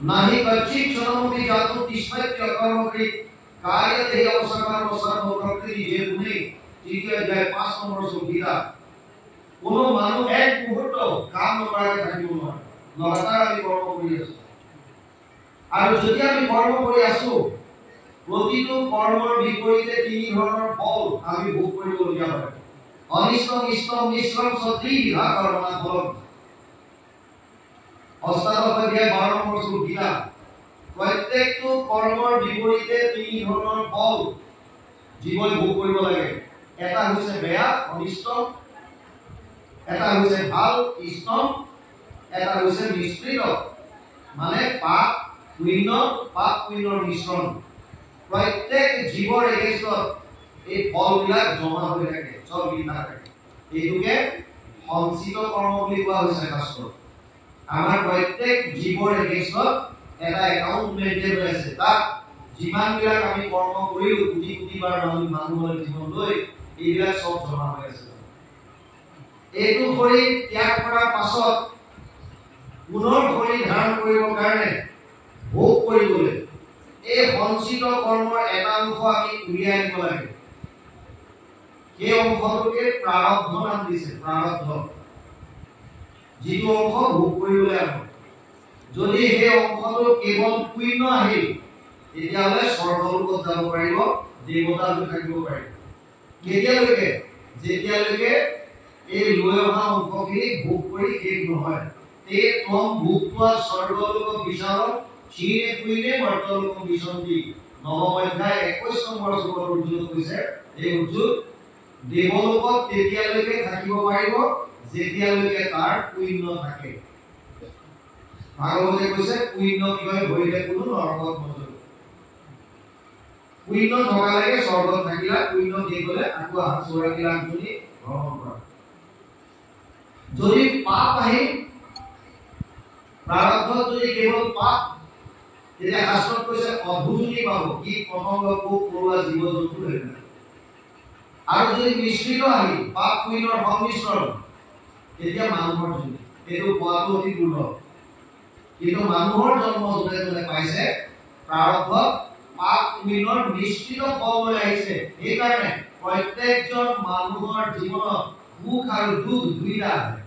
नाही कच्चित क्षणमपि जातु तिष्ठत्य कर्मकृ कार्यते अवसकार सर्व प्रकृति जे गुणे তৃতীয় অধ্যায় 5 নম্বৰ শ্লোক গীতা কোনো মানুহ এক মুহূৰ্ত কাম নকৰাকৈ থাকিব নোৱাৰে লগাতাৰ আমি কৰ্ম কৰি আছো আৰু যদি আমি কৰ্ম কৰি আছো প্ৰতিটো কৰ্মৰ বিপৰীতে তিনি ধৰণৰ ফল আমি ভোগ কৰিবলগীয়া হয় অনিষ্ট ইষ্ট মিশ্ৰণ সত্ৰী হা কৰ্মনা ফল অষ্টাদশ অধ্যায় 12 নম্বৰ শ্লোক গীতা প্ৰত্যেকটো কৰ্মৰ বিপৰীতে তিনি ধৰণৰ ফল জীৱই ভোগ কৰিব লাগে এটা হৈছে বেয়া অনিষ্ট এটা হৈছে ভাল ইষ্ট এটা হৈছে মিশ্রিত মানে পাপ পুণ্যৰ মিশ্ৰণ প্ৰত্যেক জীবৰ এগেইনষ্টত এই ফলবিলাক জমা হৈ থাকে সব লিখা থাকে এইটোকে সঞ্চিত কৰ্ম বুলি কোৱা হৈছে শাস্ত্ৰত আমাৰ প্ৰত্যেক জীবৰ এগেইনষ্টত এটা একাউন্ট মেইনটেইন হৈ আছে তাক যিমান বিলাক আমি কৰ্ম কৰিলো কোটি কোটি বাৰ মানুহৰ জীৱন লৈ এইবিলাক সব জমা হৈ আছে এইটো শৰীৰ ত্যাগ কৰাৰ পাছত পুনৰ শৰীৰ ধাৰণ কৰিবৰ কাৰণে ভোগ কৰিবলৈ এই সঞ্চিত কৰ্মৰ এটা অংশ আমি উলিয়াই আনিব লাগে সেই অংশটোকে প্ৰাৰব্ধ নাম দিছে প্ৰাৰব্ধ যিটো অংশ ভোগ কৰিবলৈ আনো যদি সেই অংশটো কেৱল পুণ্য আহিল তেতিয়াহ'লে স্বৰ্গলোকত যাব পাৰিব দেৱতা হৈ থাকিব পাৰিব কেতিয়ালৈকে যেতিয়ালৈকে এই লৈ অহা অংশখিনি ভোগ কৰি শেষ নহয় তে তম ভোগটোৱা স্বৰ্গলোক বিচাৰ ক্ষীণে পুণ্যে মৰ্ত্যলোক বিশন্তি নৱম অধ্যায় 21 নম্বৰ শ্লোকত অৰ্জুন কৈছে এই অৰ্জুন দেৱলোকত তেতিয়ালৈকে থাকিব পাৰিব যেতিয়ালৈকে তাৰ পুণ্য থাকে ভাগৱতে কৈছে পুণ্য কিয় ভৰিলে কোনো নৰকত নজৰ পুণ্য থকালৈকে স্বৰ্গত থাকিলা পুণ্য দি গলে আকৌ চৌৰাশী লাখ জনী ভ্ৰমণ কৰা যদি পাপ আহি প্ৰাৰব্ধ যদি কেৱল পাপ তেতিয়া শাস্ত্ৰত কৈছে অধুজনী পাব কি পতংগ পোক পৰুৱা জীৱ জন্তু হেৰিলা আৰু যদি মিশ্ৰিত আহি পাপ পুণ্যৰ সংমিশ্ৰণ তেতিয়া মানুহৰ জন্ম এইটো পোৱাটো অতি দুৰ্লভ কিন্তু মানুহৰ জন্ম যোনে পাইছে প্ৰাৰব্ধ পাপ পুণ্যৰ মিশ্ৰিত ফল লৈ আহিছে সেইকাৰণে প্ৰত্যেকজন মানুহৰ জীৱনত সুখ আৰু দুখ দুইটা আছে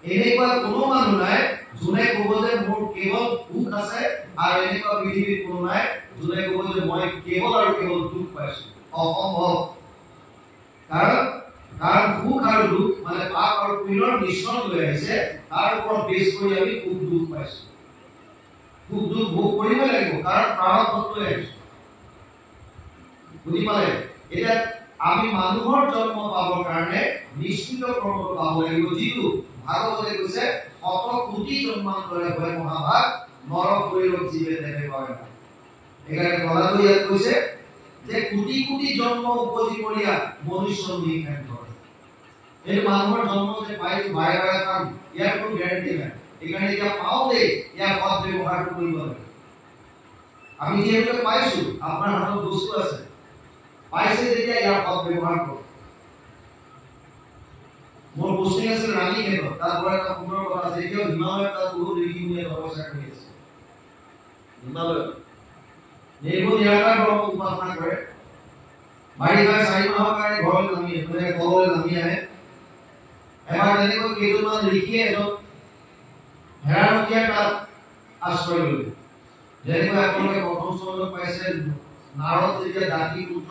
এনেকুৱা কোনো মানুহ নাই যোনে ক'ব যে মোৰ কেৱল সুখ আছে আৰু এনেকুৱা পৃথিৱীত কোনো নাই যোনে ক'ব যে মই কেৱল আৰু কেৱল দুখ পাইছো অসম্ভৱ কাৰণ সুখ আৰু দুখ মানে পাপ আৰু পুণ্যৰ মিশ্ৰণ লৈ আহিছে তাৰ ওপৰত বেছ কৰি আমি সুখ দুখ পাইছো সুখ দুখ ভোগ কৰিব লাগিব কাৰণ প্ৰাৰব্ধত লৈ আহিছো বুজি পালে এতিয়া আমি মানুহৰ জন্ম পাবৰ কাৰণে নিশ্চিত কৰ্ম পাব লাগিব যিটো ভাগৱতে কৈছে শত কোটি জন্মান্তৰে হয় মহাভাগ নৰ শৰীৰক জীৱে দেখে পায় এখানে কথাটো ইয়াত কৈছে যে কোটি কোটি জন্ম উপজি কৰিয়া মনুষ্য নিখান কৰে এই মানুহৰ জন্ম যে পাইছো বাৰে বাৰে কাম ইয়াৰ কোনো গ্যাৰান্টি নাই এখানে এতিয়া পাও দে ইয়াৰ পথ ব্যৱহাৰ কৰিব লাগে আমি যেহেতু পাইছো আপোনাৰ হাতত বস্তু আছে পাইছে যেতিয়া ইয়াৰ পথ ব্যৱহাৰ কৰক মোৰ বস্তু আছে ৰাণী কেন্দ্ৰ তাৰ পৰা এটা সুন্দৰ কথা আছে যে হিমালয়ত তাত বহুত ঋষিমুনিয়ে তপস্যা কৰি আছে হিমালয় নেবো নিৰাকাৰ ব্ৰহ্ম উপাসনা কৰে বাৰিষা 4 মাহৰ কাৰণে ঘৰলৈ নামি মানে ঘৰলৈ নামি আহে এবাৰ তেনেকৈ কেইজনমান ঋষিয়ে এজন হেৰানকীয়া তাত আশ্ৰয় ললে যেনেকৈ আপোনালোকে প্ৰথম স্তৰত পাইছে নাৰদ যেতিয়া দাঁতি